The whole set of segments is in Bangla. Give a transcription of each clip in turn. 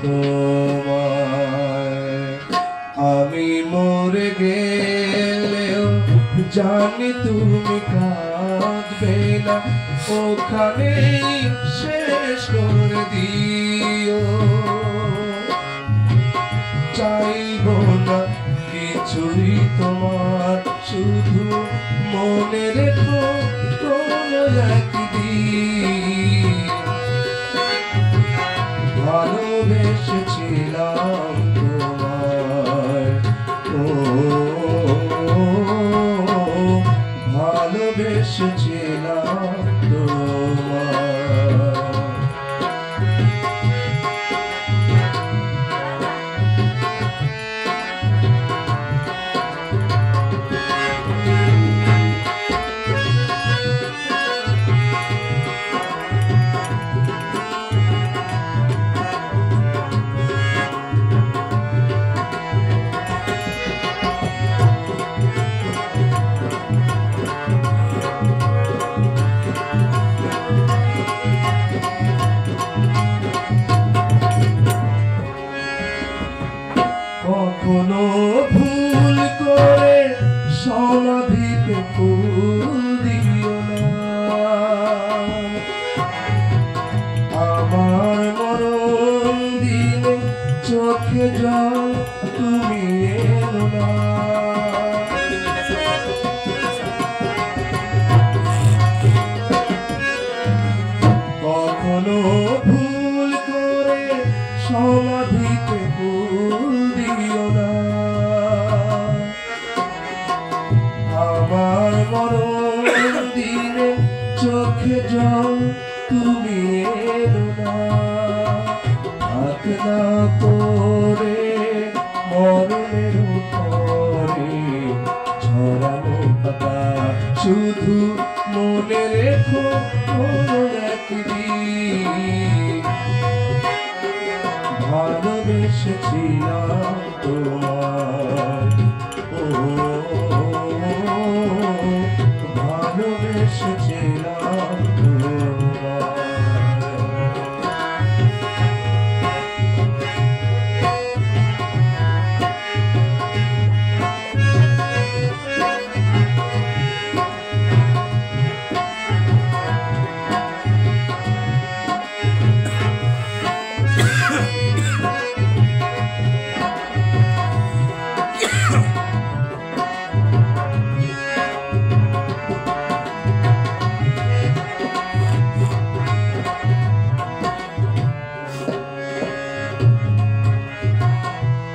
তোমায় আমি মরে গেলেও জানি তুমি কাঁদবে না, ওখানে শেষ করে দিও। চাইব না কিছুই তোমার, শুধু মনে রেখো কোনো একদিন ভালোবেসেছিলাম তোমায়। ও ভালোবেসেছিলাম তোমায়। কখনো ভুল করে সমাধিতে ফুল দিও না, আমার মরণ দিনে চোখে জল তুমি এলো না। কখনো ভুল করে সমাধিতে ফুল দিও না, আমার মরণ দিনে চোখে জল তুমি এলো না। থাক না পরে মরণের পরে ছড়ানো পাতা, শুধু মনে রেখো কোনো একদিন ভালোবেসেছিলাম তোমায়। ও ভালোবেসেছিলাম তোমায়।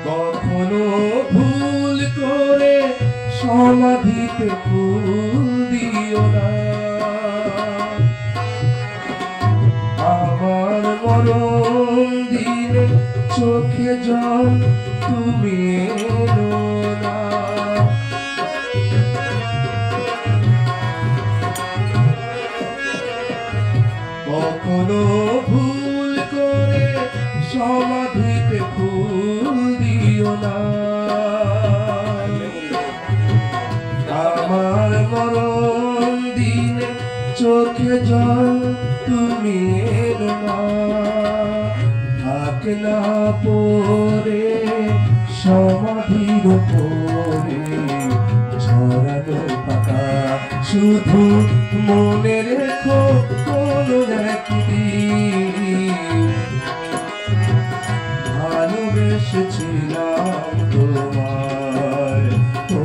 কখনো ভুল করে সমাধিতে ফুল দিও না, আমার মরণ দিনে চোখে জল তুমি এলো না। কখনো ভুল করে সমাধিতে ফুল দিও না, আমার মরণ দিনে চোখে জল তুমি এলো না। থাক না পরে সমাধির পরে ছড়ানো পাতা, শুধু মনে রেখো কোনো একদিন ভালোবেসেছিলাম তোমায়। ও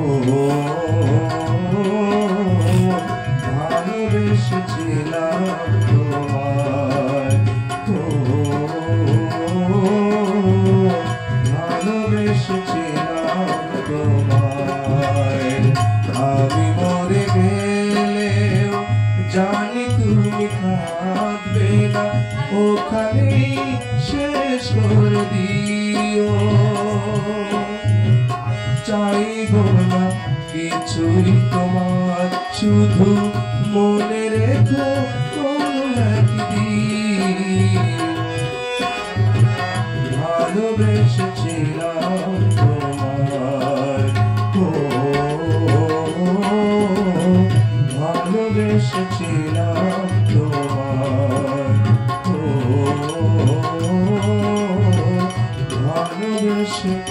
ভালোবেসেছিলাম তোমায়। ও ভালোবেসেছিলাম তোমায়। আমি মরে গেলেও জানি তুমি কাঁদবে না, ওখানে শেষ করে দিও। চাইব না কিছুই তোমার, শুধু মনে রেখো কোনো একদিন ভালোবেসেছিলাম তোমায়। ও ভালোবেসেছিলাম তোমায়। ও এসো